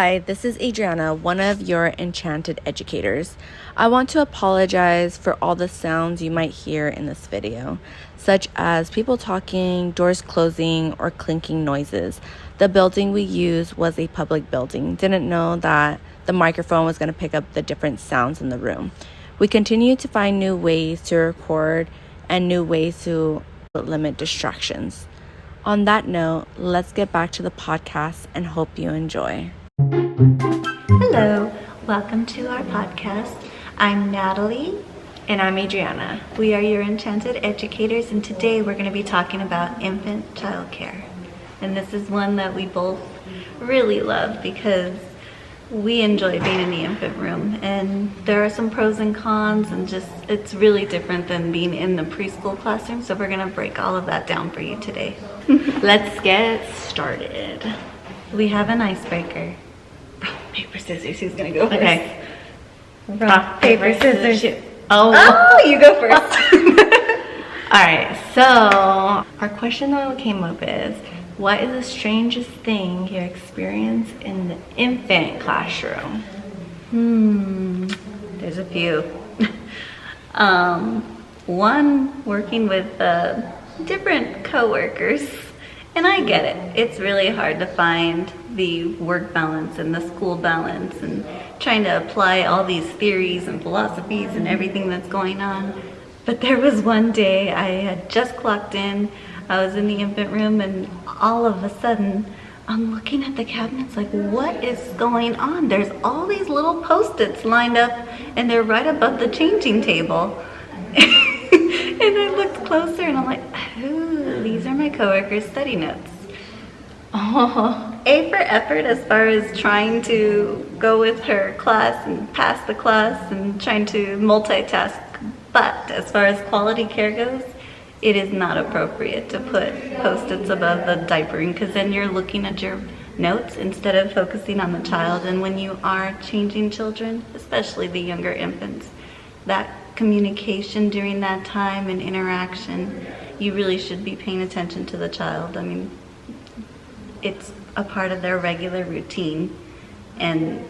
Hi, this is Adriana, one of your Enchanted educators. I want to apologize for all the sounds you might hear in this video, such as people talking, doors closing, or clinking noises. The building we used was a public building. Didn't know that the microphone was going to pick up the different sounds in the room. We continue to find new ways to record and new ways to limit distractions. On that note, let's get back to the podcast and hope you enjoy. Hello, welcome to our podcast. I'm Natalie. And I'm Adriana. We are your Enchanted educators, and today we're going to be talking about infant childcare. And this is one that we both really love because we enjoy being in the infant room, and there are some pros and cons, and just it's really different than being in the preschool classroom. So we're going to break all of that down for you today. Let's get started. We have an icebreaker. Rock, paper, scissors. Who's going to go first? Okay. Rock, paper, scissors. Shoot. Oh, you go first. All right, so our question that came up is, what is the strangest thing you experience in the infant classroom? There's a few. One, working with different coworkers, and I get it. It's really hard to find the work balance and the school balance and trying to apply all these theories and philosophies and everything that's going on. But there was one day I had just clocked in. I was in the infant room, and all of a sudden I'm looking at the cabinets like, what is going on? There's all these little Post-its lined up, and they're right above the changing table. And I looked closer and I'm like, ooh, these are my coworkers' study notes. Oh. A for effort as far as trying to go with her class and pass the class and trying to multitask. But as far as quality care goes, it is not appropriate to put Post-its above the diapering, because then you're looking at your notes instead of focusing on the child. And when you are changing children, especially the younger infants, that communication during that time and interaction, you really should be paying attention to the child. I mean, it's a part of their regular routine, and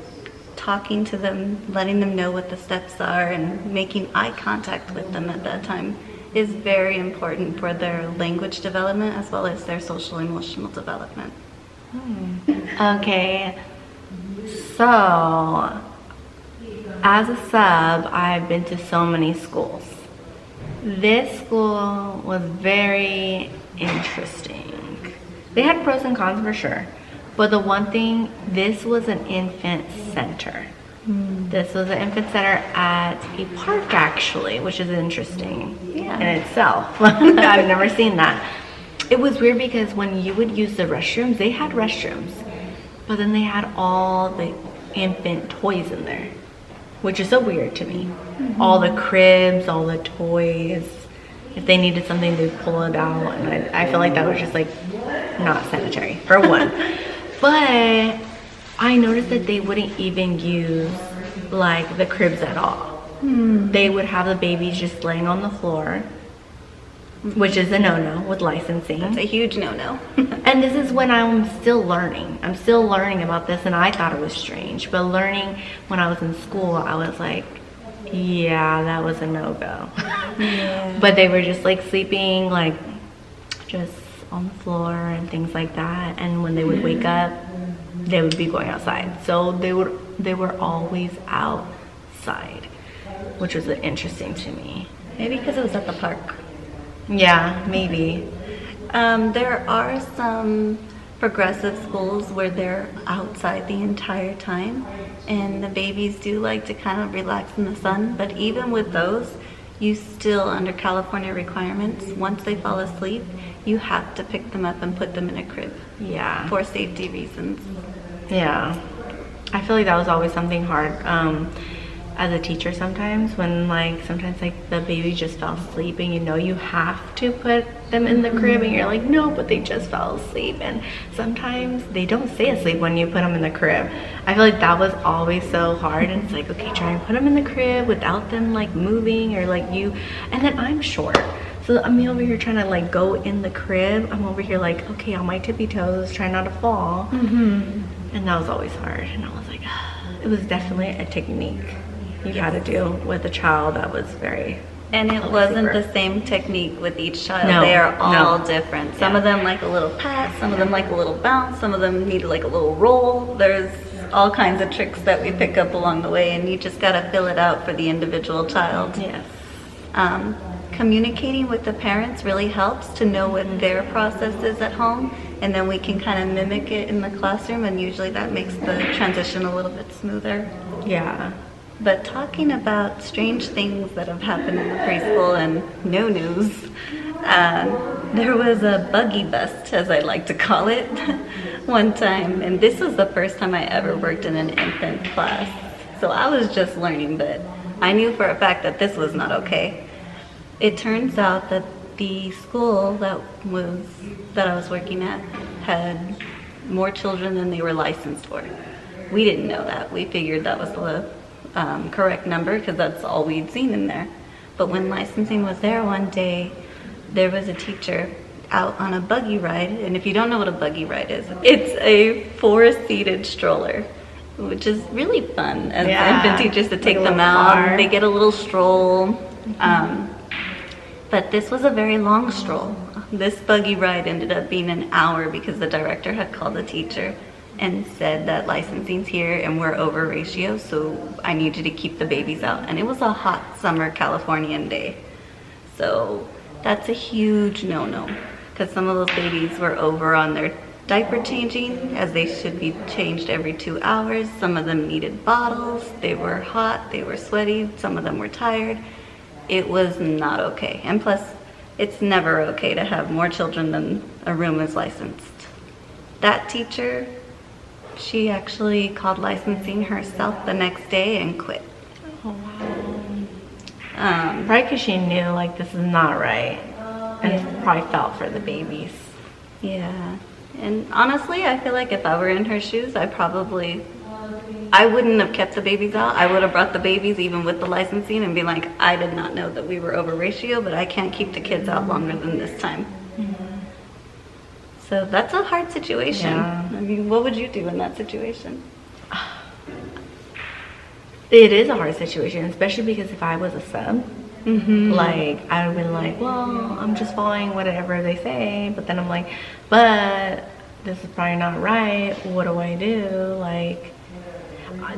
talking to them, letting them know what the steps are, and making eye contact with them at that time is very important for their language development as well as their social emotional development. Okay, so as a sub, I've been to so many schools. This school was very interesting. They had pros and cons for sure, but the one thing, this was an infant center. This was an infant center at a park, actually, which is interesting in itself. I've never seen that. It was weird because when you would use the restrooms, they had restrooms, but then they had all the infant toys in there, which is so weird to me. All the cribs, all the toys. If they needed something, they'd pull it out, and I feel like that was just like not sanitary, for one. But I noticed that they wouldn't even use like the cribs at all. They would have the babies just laying on the floor, which is a no-no with licensing. That's a huge no-no. And this is when I'm still learning. I'm still learning about this, and I thought it was strange. But learning when I was in school, I was like, yeah, that was a no-go. Yeah. But they were just like sleeping like just on the floor and things like that. And when they would wake up, they would be going outside. So they were always outside, which was interesting to me. Maybe because it was at the park. Yeah, maybe. There are some progressive schools where they're outside the entire time, and the babies do like to kind of relax in the sun. But even with those, you still, under California requirements, once they fall asleep, you have to pick them up and put them in a crib. Yeah. For safety reasons. Yeah. I feel like that was always something hard as a teacher sometimes, when sometimes the baby just fell asleep and you have to put them in the crib, and you're like, no, but they just fell asleep. And sometimes they don't stay asleep when you put them in the crib. I feel like that was always so hard, and it's like, okay, try and put them in the crib without them moving, or and then I'm short, So I'm over here trying to like go in the crib. I'm over here like, okay, on my tippy toes, trying not to fall. And that was always hard. And I was like, it was definitely a technique you had to do with a child that was very. And it wasn't the same technique with each child. No, they are all different. Some Yeah. of them like a little pat, some of them like a little bounce, some of them need like a little roll. There's all kinds of tricks that we pick up along the way, and you just got to fill it out for the individual child. Yes. Communicating with the parents really helps to know what their process is at home, and then we can kind of mimic it in the classroom, and usually that makes the transition a little bit smoother. Yeah. But talking about strange things that have happened in the preschool and no news, there was a buggy bust, as I like to call it, one time. And this was the first time I ever worked in an infant class. So I was just learning, but I knew for a fact that this was not okay. It turns out that the school that I was working at had more children than they were licensed for. We didn't know that. We figured that was the correct number because that's all we'd seen in there. But when licensing was there one day, there was a teacher out on a buggy ride. And if you don't know what a buggy ride is, it's a 4-seated stroller, which is really fun as infant teachers to take them out. They get a little stroll. But this was a very long stroll. This buggy ride ended up being an hour because the director had called the teacher and said that licensing's here and we're over ratio, so I need you to keep the babies out. And it was a hot summer Californian day. So that's a huge no-no, because some of those babies were over on their diaper changing, as they should be changed every 2 hours. Some of them needed bottles. They were hot, they were sweaty, some of them were tired. It was not okay. And plus, it's never okay to have more children than a room is licensed. That teacher, she actually called licensing herself the next day and quit. Oh, wow. Probably because she knew, like, this is not right. And probably felt for the babies. Yeah. And honestly, I feel like if I were in her shoes, I wouldn't have kept the babies out. I would have brought the babies even with the licensing and be like, I did not know that we were over ratio, but I can't keep the kids out longer than this time. So that's a hard situation. Yeah. I mean, what would you do in that situation? It is a hard situation, especially because if I was a sub, like, I would have been like, well, I'm just following whatever they say, but then I'm like, but this is probably not right. What do I do? Like,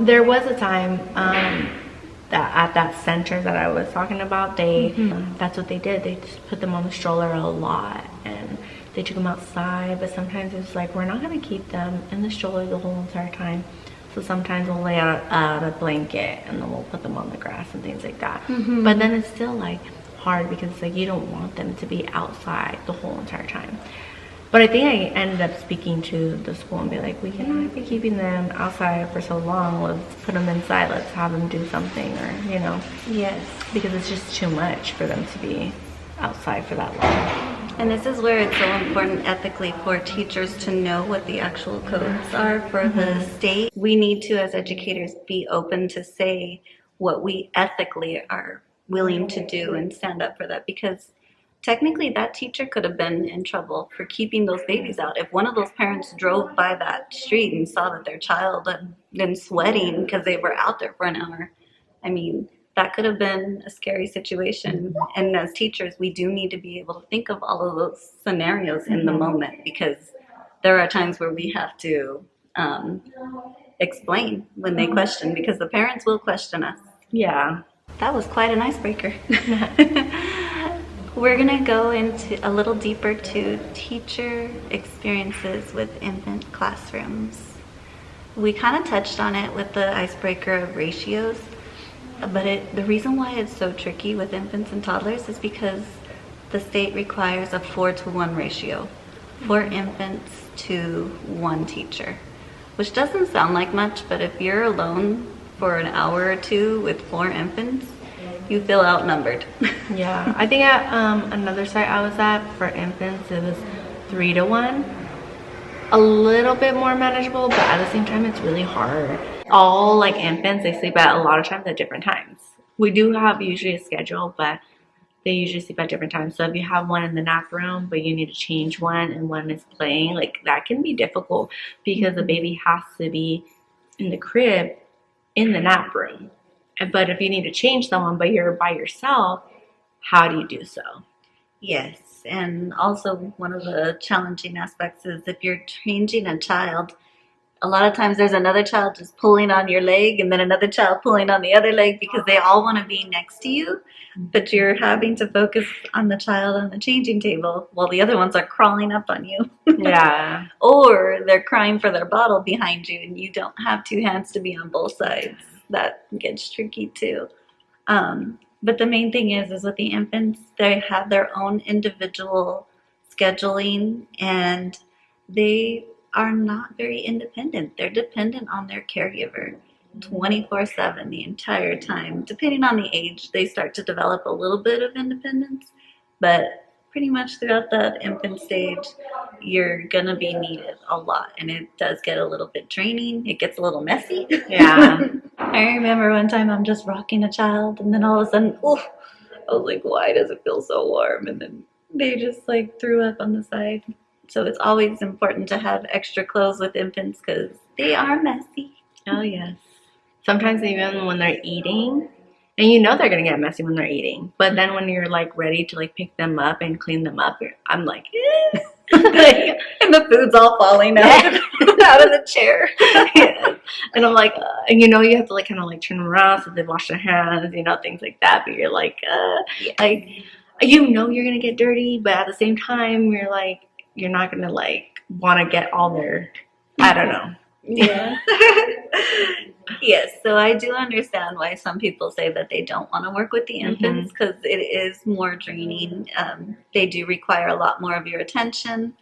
there was a time that at that center that I was talking about, that's what they did. They just put them on the stroller a lot, and they took them outside. But sometimes it's like, we're not going to keep them in the stroller the whole entire time. So sometimes we'll lay out a blanket, and then we'll put them on the grass and things like that. But then it's still like hard because it's like you don't want them to be outside the whole entire time. But I think I ended up speaking to the school and be like, we cannot be keeping them outside for so long. Let's put them inside. Let's have them do something, or, you know. Yes. Because it's just too much for them to be outside for that long. And this is where it's so important ethically for teachers to know what the actual codes are for the state. We need to, as educators, be open to say what we ethically are willing to do and stand up for that, because technically that teacher could have been in trouble for keeping those babies out. If one of those parents drove by that street and saw that their child had been sweating because they were out there for an hour, I mean, that could have been a scary situation. And as teachers, we do need to be able to think of all of those scenarios in the moment, because there are times where we have to explain when they question, because the parents will question us. Yeah. That was quite an icebreaker. We're going to go into a little deeper to teacher experiences with infant classrooms. We kind of touched on it with the icebreaker of ratios, but the reason why it's so tricky with infants and toddlers is because the state requires a 4-to-1 ratio, 4 infants to 1 teacher, which doesn't sound like much, but if you're alone for an hour or two with 4 infants, you feel outnumbered. Yeah, I think at another site I was at for infants, it was 3-to-1. A little bit more manageable, but at the same time, it's really hard. All like infants, they sleep at a lot of times at different times. We do have usually a schedule, but they usually sleep at different times. So if you have one in the nap room, but you need to change one and one is playing, like that can be difficult because the baby has to be in the crib in the nap room. But if you need to change someone, but you're by yourself, how do you do so? Yes, and also one of the challenging aspects is if you're changing a child, a lot of times there's another child just pulling on your leg and then another child pulling on the other leg because they all want to be next to you, but you're having to focus on the child on the changing table while the other ones are crawling up on you. Yeah. Or they're crying for their bottle behind you and you don't have two hands to be on both sides. That gets tricky too. But the main thing is with the infants, they have their own individual scheduling and they are not very independent. They're dependent on their caregiver 24/7 the entire time. Depending on the age, they start to develop a little bit of independence, but pretty much throughout that infant stage, you're gonna be needed a lot, and it does get a little bit draining. It gets a little messy. Yeah. I remember one time I'm just rocking a child, and then all of a sudden, oof, I was like, why does it feel so warm? And then they just like threw up on the side. So it's always important to have extra clothes with infants because they are messy. Oh, yes. Sometimes even when they're eating, and you know they're going to get messy when they're eating, but then when you're like ready to like pick them up and clean them up, I'm like, eh. And the food's all falling out of the chair. Yeah. And I'm like, and you know, you have to like kind of like turn around so they wash their hands, you know, things like that. But you're like, like, you know, you're going to get dirty, but at the same time, you're like, you're not going to like want to get all their, I don't know. Yeah. Yes, so I do understand why some people say that they don't want to work with the infants because it is more draining. They do require a lot more of your attention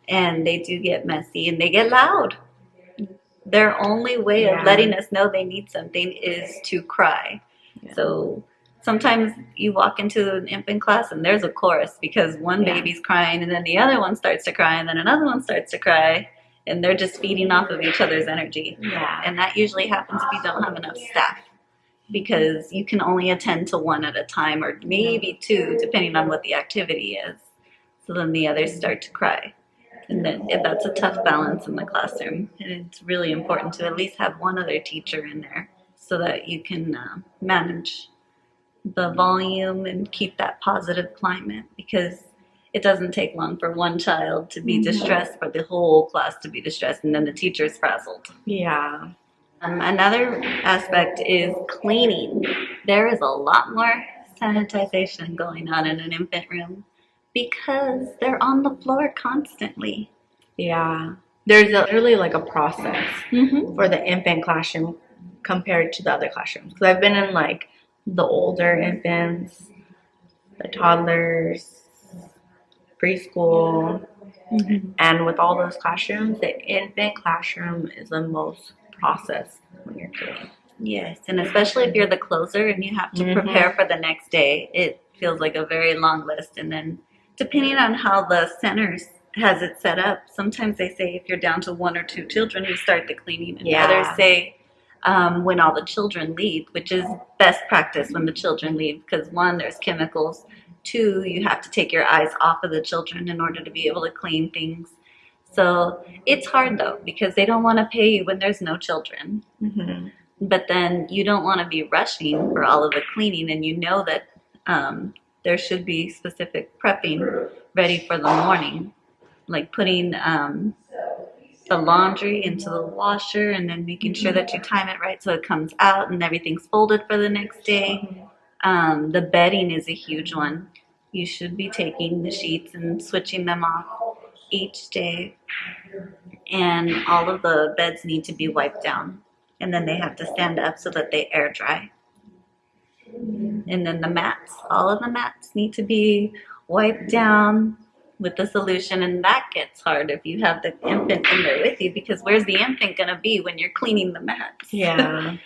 and they do get messy and they get loud. Their only way of letting us know they need something is to cry. Yeah. So sometimes you walk into an infant class and there's a chorus because one baby's crying and then the other one starts to cry and then another one starts to cry. And they're just feeding off of each other's energy. Yeah. And that usually happens if you don't have enough staff because you can only attend to one at a time or maybe two, depending on what the activity is. So then the others start to cry. And then that's a tough balance in the classroom. And it's really important to at least have one other teacher in there so that you can manage the volume and keep that positive climate because it doesn't take long for one child to be distressed, for the whole class to be distressed, and then the teacher's frazzled. Yeah. Another aspect is cleaning. There is a lot more sanitization going on in an infant room because they're on the floor constantly. Yeah. There's literally like a process for the infant classroom compared to the other classrooms. Because I've been in like the older infants, the toddlers, preschool, and with all those classrooms, the infant classroom is the most processed when you're cleaning. Yes, and especially if you're the closer and you have to prepare for the next day, it feels like a very long list. And then depending on how the center has it set up, sometimes they say if you're down to one or two children, you start the cleaning. And others say when all the children leave, which is best practice when the children leave because one, there's chemicals. Two, you have to take your eyes off of the children in order to be able to clean things. So it's hard though because they don't want to pay you when there's no children. But then you don't want to be rushing for all of the cleaning and you know that there should be specific prepping ready for the morning, like putting the laundry into the washer and then making sure that you time it right so it comes out and everything's folded for the next day. The bedding is a huge one. You should be taking the sheets and switching them off each day. And all of the beds need to be wiped down. And then they have to stand up so that they air dry. And then the mats, all of the mats need to be wiped down with the solution. And that gets hard if you have the infant in there with you because where's the infant going to be when you're cleaning the mats? Yeah.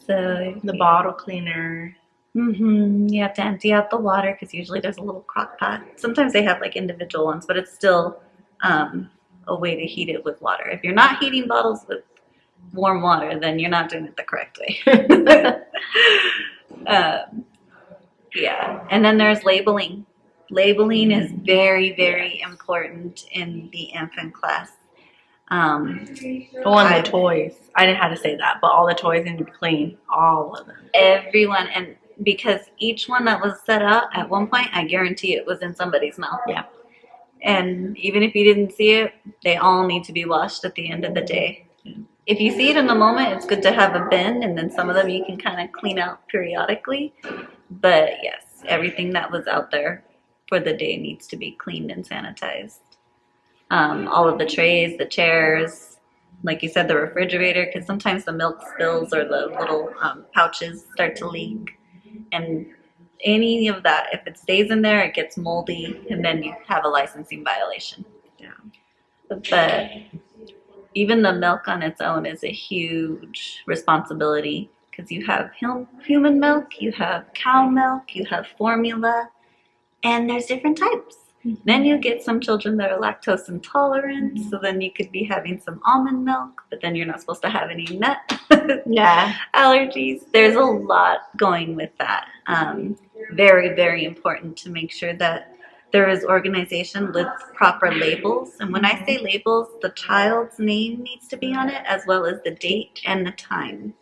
So the bottle cleaner. You have to empty out the water because usually there's a little crock pot. Sometimes they have like individual ones, but it's still a way to heat it with water. If you're not heating bottles with warm water, then you're not doing it the correct way. Yeah, and then there's labeling. Labeling is very, very important in the infant class. Oh, and the toys. I didn't have to say that, but all the toys need to be clean. All of them. Everyone, and because each one that was set out at one point, I guarantee it was in somebody's mouth. Yeah. And even if you didn't see it, they all need to be washed at the end of the day. If you see it in the moment, it's good to have a bin, and then some of them you can kind of clean out periodically. But yes, everything that was out there for the day needs to be cleaned and sanitized. All of the trays, the chairs, like you said, the refrigerator, because sometimes the milk spills or the little pouches start to leak. And any of that, if it stays in there, it gets moldy, and then you have a licensing violation. Yeah. But even the milk on its own is a huge responsibility because you have human milk, you have cow milk, you have formula, and there's different types. Mm-hmm. Then you get some children that are lactose intolerant, so then you could be having some almond milk, but then you're not supposed to have any nut allergies. There's a lot going with that. Very, very important to make sure that there is organization with proper labels. And when I say labels, the child's name needs to be on it as well as the date and the time.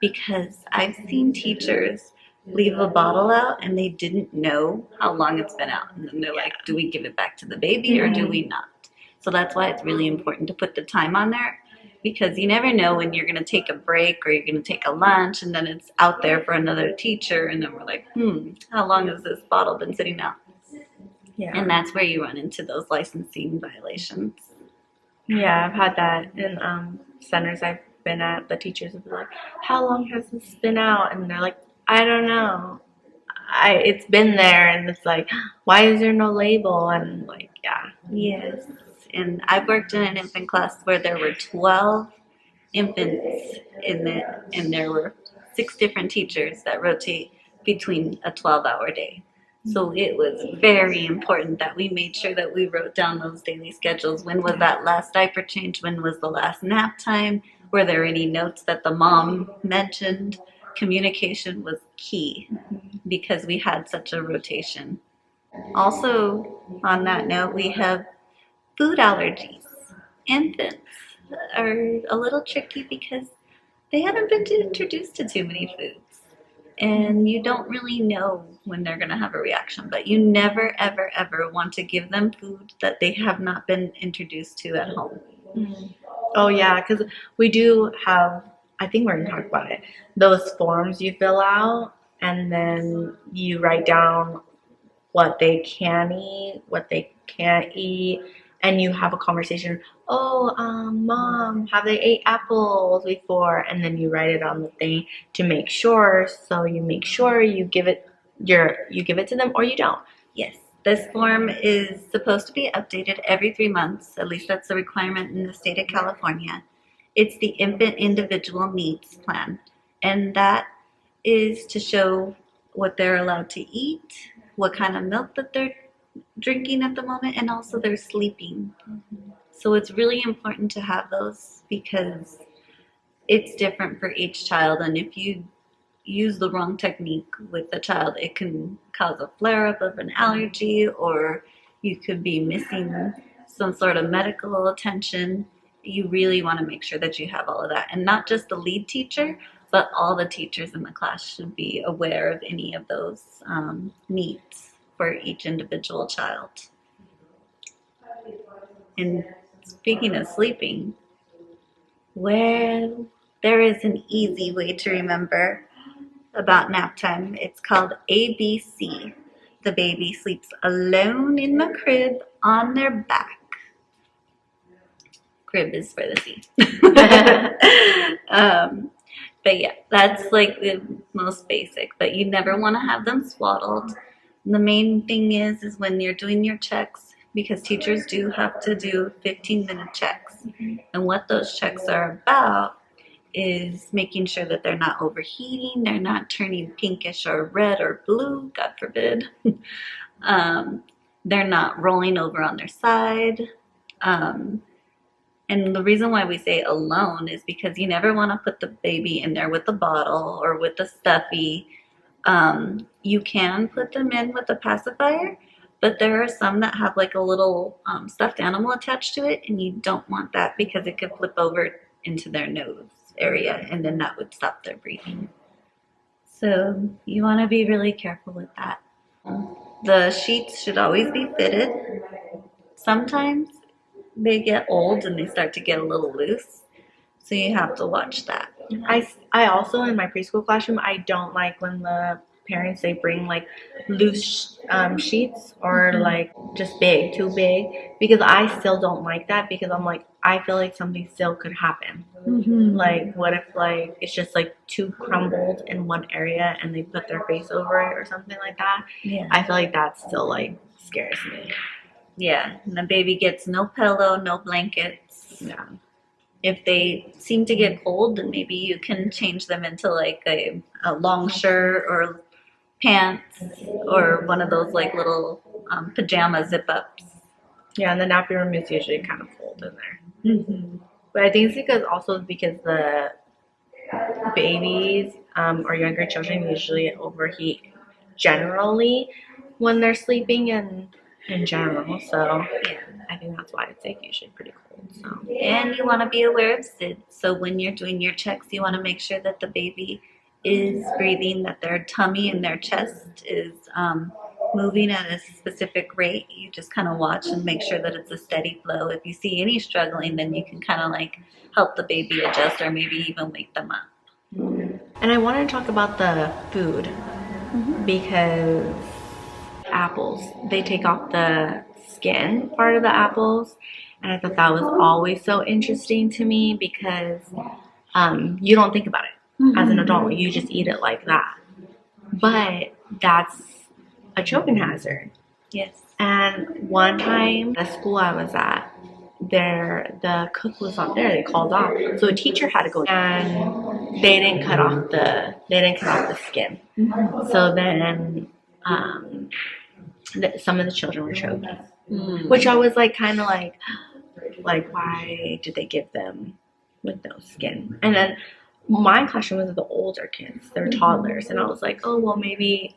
Because I've seen teachers leave a bottle out and they didn't know how long it's been out. And then they're like, do we give it back to the baby or do we not? So that's why it's really important to put the time on there, because you never know when you're going to take a break or you're going to take a lunch and then it's out there for another teacher. And then we're like, how long has this bottle been sitting out? Yeah. And that's where you run into those licensing violations. Yeah, I've had that in centers I've been at. The teachers will be like, how long has this been out? And they're like, I don't know. It's been there, and it's like, why is there no label? And like, yeah. Yes. And I've worked in an infant class where there were 12 infants in it, and there were 6 different teachers that rotate between a 12-hour day. So it was very important that we made sure that we wrote down those daily schedules. When was that last diaper change? When was the last nap time? Were there any notes that the mom mentioned? Communication was key because we had such a rotation. Also, on that note, we have food allergies. Infants are a little tricky because they haven't been introduced to too many foods. And you don't really know when they're going to have a reaction, but you never, ever, ever want to give them food that they have not been introduced to at home. Mm. Oh, yeah, because we do have, I think we're going to talk about it, those forms you fill out, and then you write down what they can eat, what they can't eat, and you have a conversation. Oh, Mom, have they ate apples before? And then you write it on the thing to make sure. So you make sure you give it to them, or you don't. Yes, this form is supposed to be updated every 3 months. At least that's the requirement in the state of California. It's the Infant Individual Needs Plan, and that is to show what they're allowed to eat, what kind of milk that they're drinking at the moment, and also their sleeping. So it's really important to have those because it's different for each child, and if you use the wrong technique with the child, it can cause a flare-up of an allergy, or you could be missing some sort of medical attention. You really want to make sure that you have all of that, and not just the lead teacher, but all the teachers in the class should be aware of any of those needs for each individual child. And speaking of sleeping, well, there is an easy way to remember about nap time. It's called ABC. The baby sleeps alone in the crib on their back. Crib is for the C. But yeah, that's like the most basic. But you never want to have them swaddled. The main thing is when you're doing your checks, because teachers do have to do 15-minute checks. And what those checks are about is making sure that they're not overheating, they're not turning pinkish or red or blue, God forbid. They're not rolling over on their side. And the reason why we say alone is because you never want to put the baby in there with the bottle or with the stuffy. You can put them in with a pacifier, but there are some that have like a little stuffed animal attached to it, and you don't want that because it could flip over into their nose area, and then that would stop their breathing. So you want to be really careful with that. The sheets should always be fitted. Sometimes they get old and they start to get a little loose, so you have to watch that. I also, in my preschool classroom, I don't like when the parents, they bring like loose sheets or like just big, too big, because I still don't like that, because I'm like, I feel like something still could happen. Like, what if like it's just like too crumbled in one area and they put their face over it or something like that? Yeah. I feel like that still like scares me. Yeah, and the baby gets no pillow, no blankets. Yeah. If they seem to get cold, then maybe you can change them into like a long shirt or pants or one of those like little pajama zip ups. Yeah, and the nappy room is usually kind of cold in there. But I think it's because the babies or younger children usually overheat generally when they're sleeping in general. So Yeah. I think that's why it's like usually pretty cold. So And you want to be aware of SIDS. So when you're doing your checks, you want to make sure that the baby is breathing, that their tummy and their chest is moving at a specific rate. You just kind of watch and make sure that it's a steady flow. If you see any struggling, then you can kind of like help the baby adjust or maybe even wake them up. And I want to talk about the food because apples, they take off the skin part of the apples, and I thought that was always so interesting to me because you don't think about it as an adult, you just eat it like that, but that's a choking hazard. Yes. And one time, the school I was at, the cook was not there. They called off, so a teacher had to go, and they didn't cut off the skin. So then some of the children were choking, which I was like kind of like why did they give them with no skin? And then my classroom was the older kids, they're toddlers, and I was like, oh well, maybe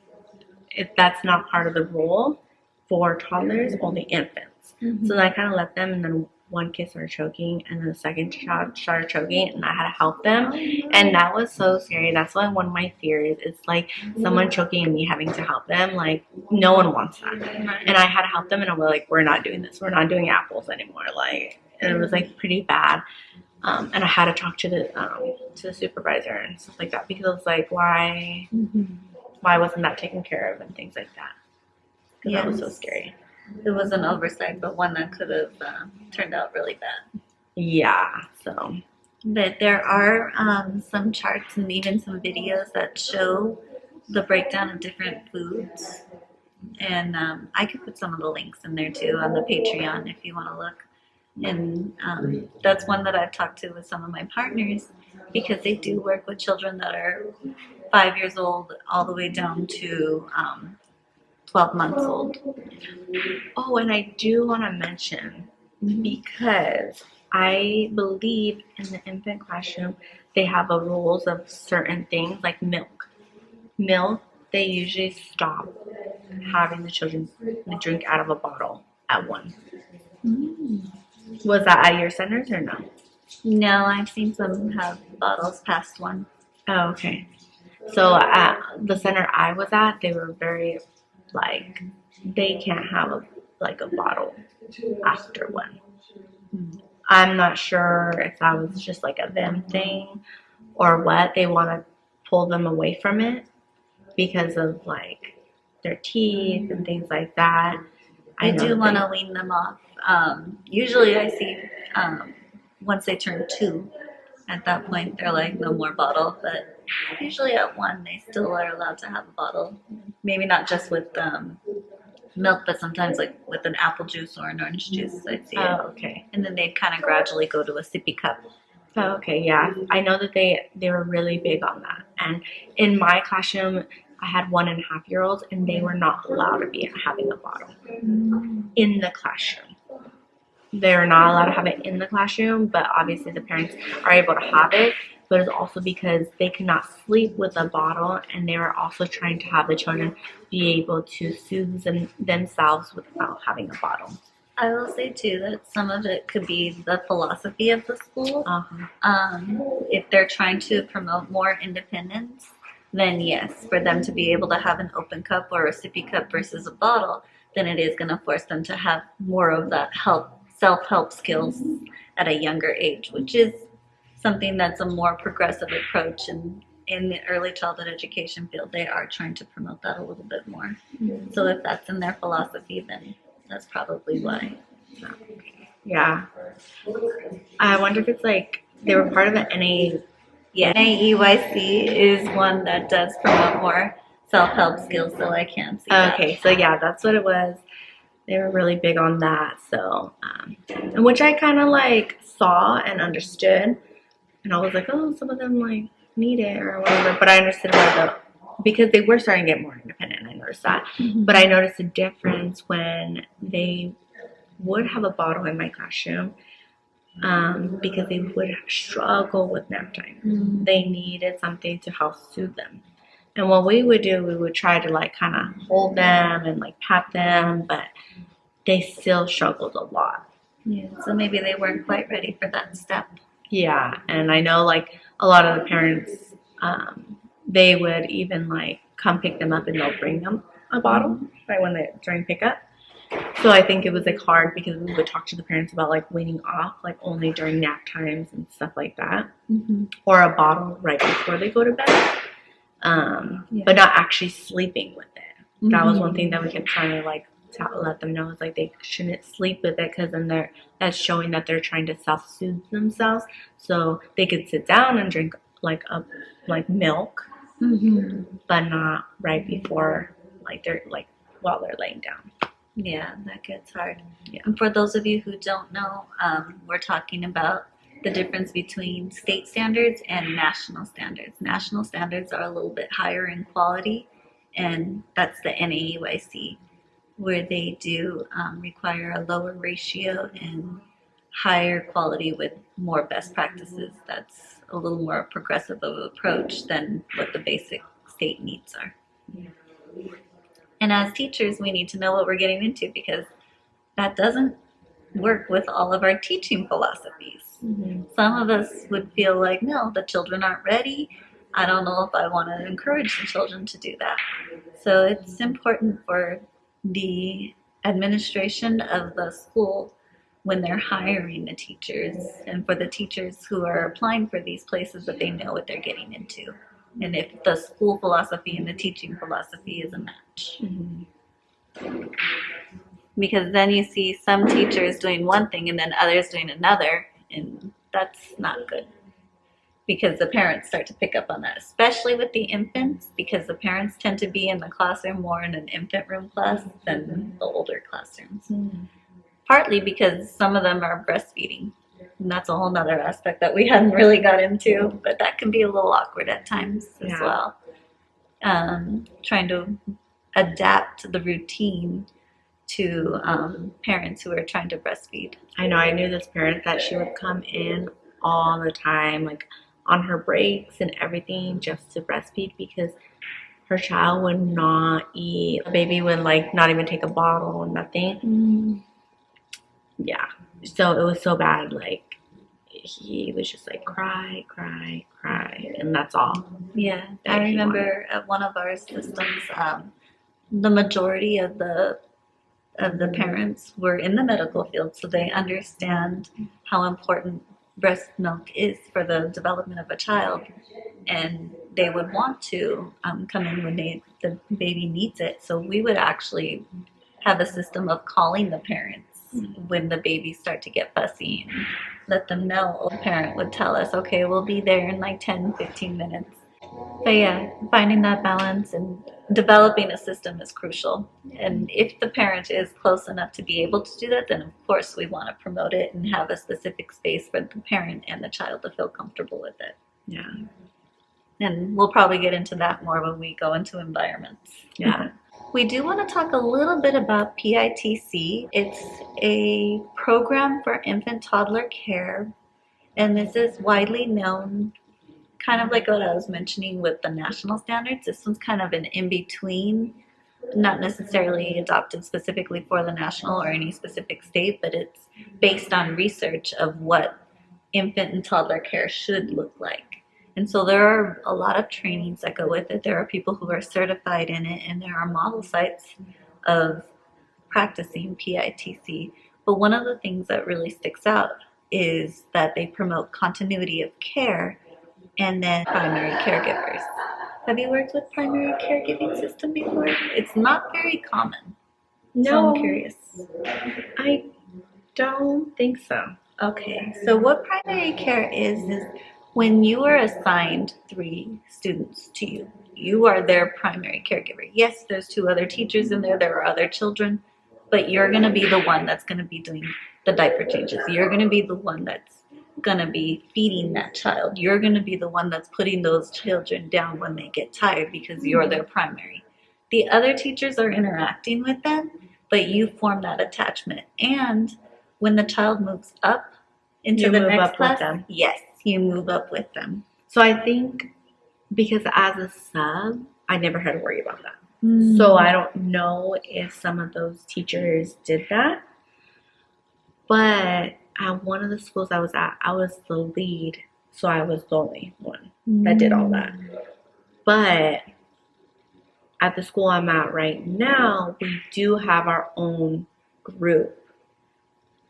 if that's not part of the rule for toddlers, only infants. So then I kind of let them, and then one kid started choking, and then the second child started choking, and I had to help them, and that was so scary. That's why one of my fears is like someone choking and me having to help them. Like, no one wants that, and I had to help them, and I was like, we're not doing this. We're not doing apples anymore. Like, and it was like pretty bad. And I had to talk to the supervisor and stuff like that, because I was like, why wasn't that taken care of and things like that? Because that was so scary. It was an oversight, but one that could have turned out really bad. Yeah, so. But there are some charts and even some videos that show the breakdown of different foods. And I could put some of the links in there too on the Patreon if you want to look. And that's one that I've talked to with some of my partners, because they do work with children that are 5 years old all the way down to 12 months old. Oh, and I do want to mention, because I believe in the infant classroom, they have a rules of certain things like milk. Milk, they usually stop having the children drink out of a bottle at 1. Was that at your centers or no? No, I've seen some have bottles past 1. Oh, okay. So at the center I was at, they were very like, they can't have a bottle after 1. I'm not sure if that was just like a them thing or what. They want to pull them away from it because of like their teeth and things like that. I do want to wean them off. Usually I see once they turn 2, at that point they're like no more bottle, but usually at 1 they still are allowed to have a bottle. Maybe not just with milk, but sometimes like with an apple juice or an orange juice. I see it. Oh, okay. And then they kind of gradually go to a sippy cup. Oh, okay, yeah. I know that they were really big on that. And in my classroom, I had 1.5-year-olds, and they were not allowed to be having a bottle in the classroom. They're not allowed to have it in the classroom, but obviously the parents are able to have it. but it's also because they could not sleep with a bottle, and they were also trying to have the children be able to soothe themselves without having a bottle. I will say too that some of it could be the philosophy of the school. If they're trying to promote more independence, then yes, for them to be able to have an open cup or a sippy cup versus a bottle, then it is going to force them to have more of that self-help skills at a younger age, which is something that's a more progressive approach. And in the early childhood education field, they are trying to promote that a little bit more. Mm-hmm. So if that's in their philosophy, then that's probably why. Yeah. I wonder if it's like they were part of the NA. Yeah, NAEYC is one that does promote more self-help skills, so I can see that. Okay, so yeah, that's what it was. They were really big on that, so and which I kind of like saw and understood, and I was like, oh, some of them like need it or whatever, but I understood why because they were starting to get more independent. I noticed that, but I noticed a difference when they would have a bottle in my classroom. Because they would struggle with nap time. They needed something to help soothe them. And what we would do, we would try to like kind of hold them and like pat them, but they still struggled a lot. Yeah, so maybe they weren't quite ready for that step. Yeah, and I know like a lot of the parents, they would even like come pick them up and they'll bring them a bottle right when during pickup. So I think it was like hard because we would talk to the parents about like weaning off like only during nap times and stuff like that, or a bottle right before they go to bed, but not actually sleeping with it. That was one thing that we kept trying to like let them know, is like they shouldn't sleep with it, because then that's showing that they're trying to self-soothe themselves, so they could sit down and drink like milk, but not right before they're while they're laying down. Yeah, that gets hard. Yeah. And for those of you who don't know, we're talking about the difference between state standards and national standards. National standards are a little bit higher in quality, and that's the NAEYC, where they do require a lower ratio and higher quality with more best practices. That's a little more progressive of an approach than what the basic state needs are. And as teachers, we need to know what we're getting into, because that doesn't work with all of our teaching philosophies. Some of us would feel like, no, the children aren't ready. I don't know if I want to encourage the children to do that. So it's important for the administration of the school, when they're hiring the teachers, and for the teachers who are applying for these places, that they know what they're getting into. And if the school philosophy and the teaching philosophy is a match. Because then you see some teachers doing one thing and then others doing another, and that's not good. Because the parents start to pick up on that, especially with the infants, because the parents tend to be in the classroom more in an infant room class than the older classrooms. Partly because some of them are breastfeeding. And that's a whole nother aspect that we hadn't really got into, but that can be a little awkward at times as well. Trying to adapt the routine to parents who are trying to breastfeed. I know, I knew this parent that she would come in all the time, like on her breaks and everything, just to breastfeed, because her child would not eat. The baby would like not even take a bottle or nothing. Yeah. So it was so bad, like he was just like cry, and that's all. Yeah, I remember at one of our systems, the majority of the parents were in the medical field, so they understand how important breast milk is for the development of a child, and they would want to come in when the baby needs it. So we would actually have a system of calling the parents when the babies start to get fussy and let them know. A parent would tell us, okay, we'll be there in like 10-15 minutes. But yeah, finding that balance and developing a system is crucial. And if the parent is close enough to be able to do that, then of course we want to promote it and have a specific space for the parent and the child to feel comfortable with it. Yeah. And we'll probably get into that more when we go into environments. Yeah. We do want to talk a little bit about PITC. It's a program for infant toddler care, and this is widely known kind of like what I was mentioning with the national standards. This one's kind of an in-between, not necessarily adopted specifically for the national or any specific state, but it's based on research of what infant and toddler care should look like. And so there are a lot of trainings that go with it. There are people who are certified in it, and there are model sites of practicing PITC. But one of the things that really sticks out is that they promote continuity of care and then primary caregivers. Have you worked with primary caregiving system before? It's not very common. So No, I'm curious. I don't think so. Okay, so what primary care is when you are assigned 3 students to you, you are their primary caregiver. Yes, there's 2 other teachers in there, there are other children, but you're going to be the one that's going to be doing the diaper changes. You're going to be the one that's going to be feeding that child. You're going to be the one that's putting those children down when they get tired because you're their primary. The other teachers are interacting with them, but you form that attachment. And when the child moves up into You the move next up with class, them. yes, you move up with them. So I think because as a sub, I never had to worry about that. So I don't know if some of those teachers did that. But at one of the schools I was at, I was the lead. So I was the only one that did all that. But at the school I'm at right now, we do have our own group.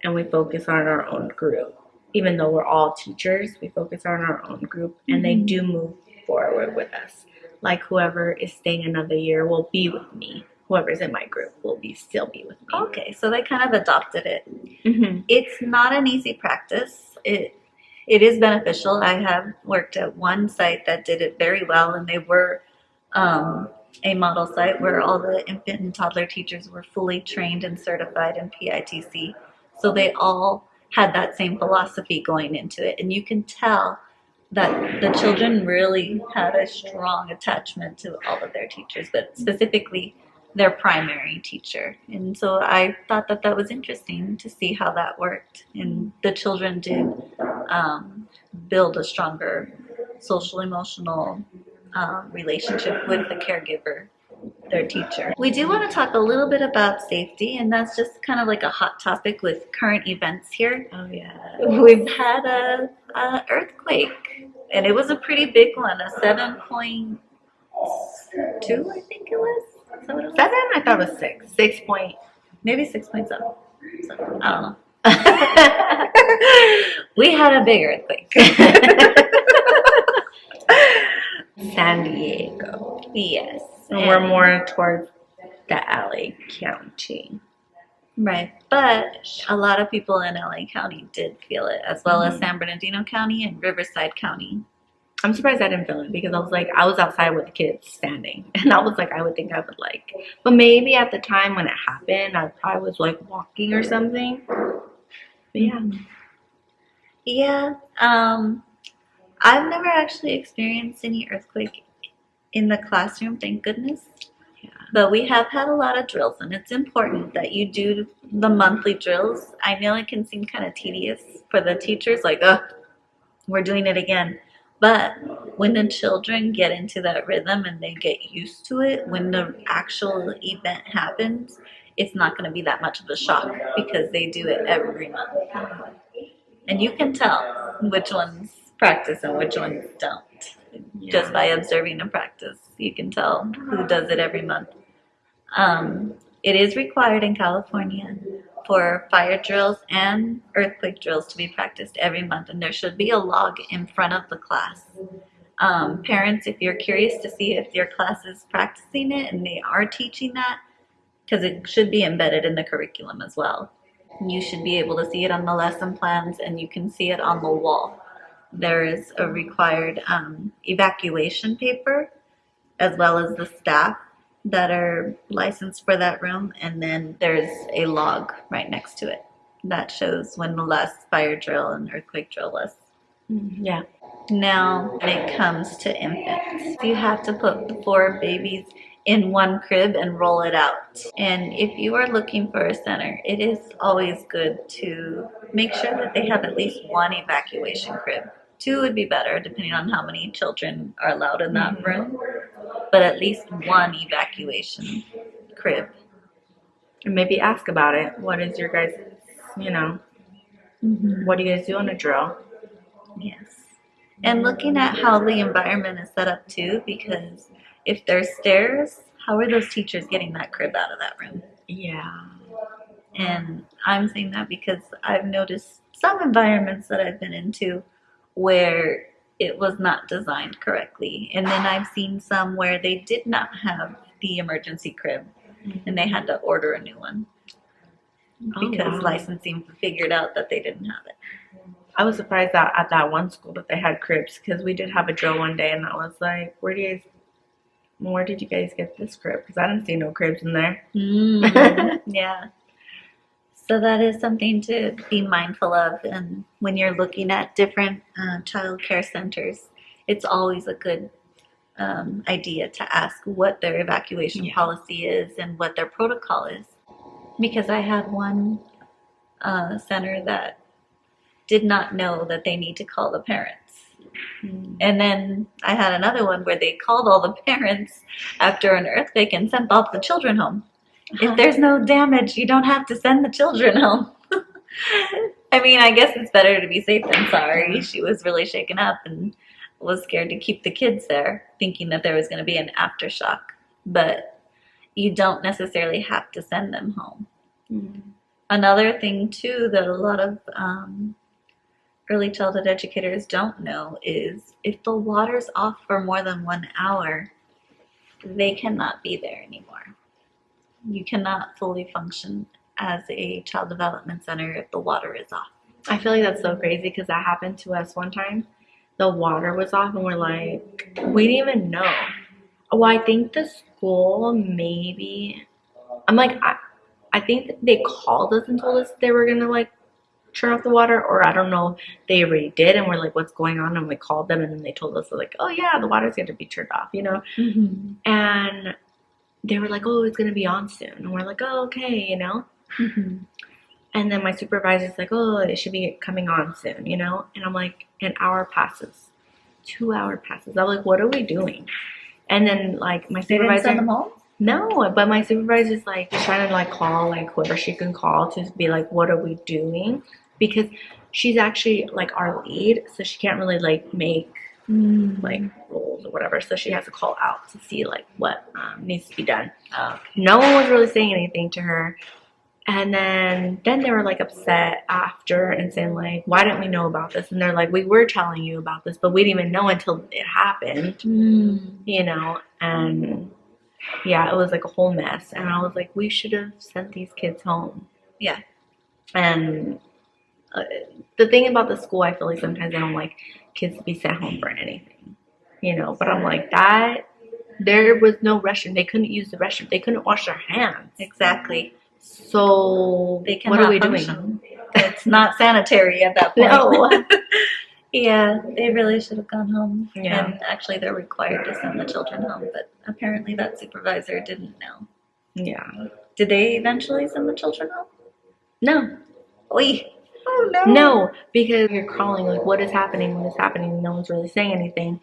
And we focus on our own group. Even though we're all teachers, we focus on our own group. And they do move forward with us. Like whoever is staying another year will be with me. Whoever's in my group will still be with me. Okay, so they kind of adopted it. Mm-hmm. It's not an easy practice. It is beneficial. I have worked at one site that did it very well, and they were a model site where all the infant and toddler teachers were fully trained and certified in PITC. So they all had that same philosophy going into it. And you can tell that the children really had a strong attachment to all of their teachers, but specifically their primary teacher. And so I thought that that was interesting to see how that worked. And the children did build a stronger social emotional relationship with the caregiver, their teacher. We do want to talk a little bit about safety, and that's just kind of like a hot topic with current events here. Oh, yeah. We've had a earthquake, and it was a pretty big one, a 7.2, I think it was. Is that what it was? 7? I thought it was 6. 6 point. Maybe 6.7. So, I don't know. We had a big earthquake. San Diego. Yes. And we're more towards the LA County. Right. But a lot of people in LA County did feel it, as well as San Bernardino County and Riverside County. I'm surprised I didn't feel it because I was outside with the kids standing. And I was like, I would think I would like. But maybe at the time when it happened, I was like walking or something. But yeah. Yeah. I've never actually experienced any earthquake in the classroom, thank goodness. Yeah. But we have had a lot of drills, and it's important that you do the monthly drills. I know it can seem kind of tedious for the teachers, like, oh, we're doing it again. But when the children get into that rhythm and they get used to it, when the actual event happens, it's not going to be that much of a shock because they do it every month. And you can tell which ones practice and which ones don't. Yeah. Just by observing and practice, you can tell who does it every month. It is required in California for fire drills and earthquake drills to be practiced every month, and there should be a log in front of the class. Parents, if you're curious to see if your class is practicing it and they are teaching that, because it should be embedded in the curriculum as well. You should be able to see it on the lesson plans, and you can see it on the wall. There is a required evacuation paper, as well as the staff that are licensed for that room, and then there's a log right next to it that shows when the last fire drill and earthquake drill was. Yeah. Now, when it comes to infants, you have to put the 4 babies in one crib and roll it out. And if you are looking for a center, it is always good to make sure that they have at least one evacuation crib. 2 would be better, depending on how many children are allowed in that room. But at least 1 evacuation crib. And maybe ask about it. What is your guys', what do you guys do on a drill? Yes. And looking at how the environment is set up too, because if there's stairs, how are those teachers getting that crib out of that room? Yeah. And I'm saying that because I've noticed some environments that I've been into where it was not designed correctly. And then I've seen some where they did not have the emergency crib and they had to order a new one because licensing figured out that they didn't have it. I was surprised that at that one school that they had cribs, because we did have a drill one day and I was like, where did you guys get this crib? Because I didn't see no cribs in there. Yeah. So that is something to be mindful of. And when you're looking at different child care centers, it's always a good idea to ask what their evacuation policy is and what their protocol is. Because I had one center that did not know that they need to call the parents. And then I had another one where they called all the parents after an earthquake and sent all the children home. If there's no damage, you don't have to send the children home. I mean, I guess it's better to be safe than sorry. She was really shaken up and was scared to keep the kids there, thinking that there was going to be an aftershock. But you don't necessarily have to send them home. Another thing, too, that a lot of early childhood educators don't know is if the water's off for more than 1 hour, they cannot be there anymore. You cannot fully function as a child development center if the water is off. I feel like that's so crazy because that happened to us one time. The water was off and we're like, we didn't even know. Well, I think the school maybe, I think they called us and told us they were going to like turn off the water, or I don't know, they already did and we're like, what's going on? And we called them and then they told us like, oh yeah, the water's going to be turned off, And they were like, oh, it's going to be on soon. And we're like, oh, okay, And then my supervisor's like, oh, it should be coming on soon, And I'm like, an hour passes, 2 hour passes. I'm like, what are we doing? And then like my supervisor. They didn't send them home? No, but my supervisor's like trying to like call like whoever she can call to be like, what are we doing? Because she's actually like our lead, so she can't really like make like rules or whatever. So she has to call out to see like what needs to be done. No one was really saying anything to her. And then they were like upset after and saying like, why didn't we know about this? And they're like, we were telling you about this, but we didn't even know until it happened, and yeah, it was like a whole mess. And I was like, we should have sent these kids home. Yeah. And the thing about the school, I feel like sometimes I don't like kids to be sent home for anything, but I'm like that. There was no restroom. They couldn't use the restroom. They couldn't wash their hands. Exactly. So they cannot what are we function. doing? It's not sanitary at that point. No. Yeah, they really should have gone home. Yeah. And actually they're required to send the children home, but apparently that supervisor didn't know. Yeah. Did they eventually send the children home? No. Oy. Oh no. No, because you're calling like, what is happening? What is happening? No one's really saying anything.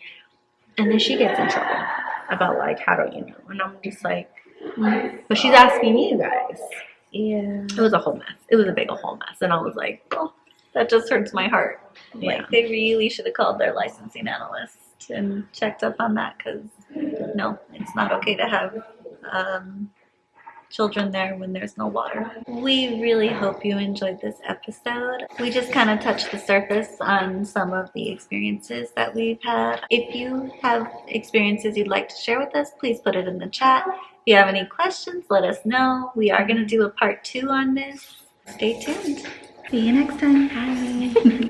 And then she gets in trouble about like, how do you know? And I'm just like, but she's asking you guys. Yeah. It was a whole mess. It was a big whole mess. And I was like, oh, that just hurts my heart. Yeah. Like, they really should have called their licensing analyst and checked up on that, because, no, it's not okay to have children there when there's no water. We really hope you enjoyed this episode. We just kind of touched the surface on some of the experiences that we've had. If you have experiences you'd like to share with us, please put it in the chat. If you have any questions, let us know. We are going to do a part 2 on this. Stay tuned. See you next time. Bye.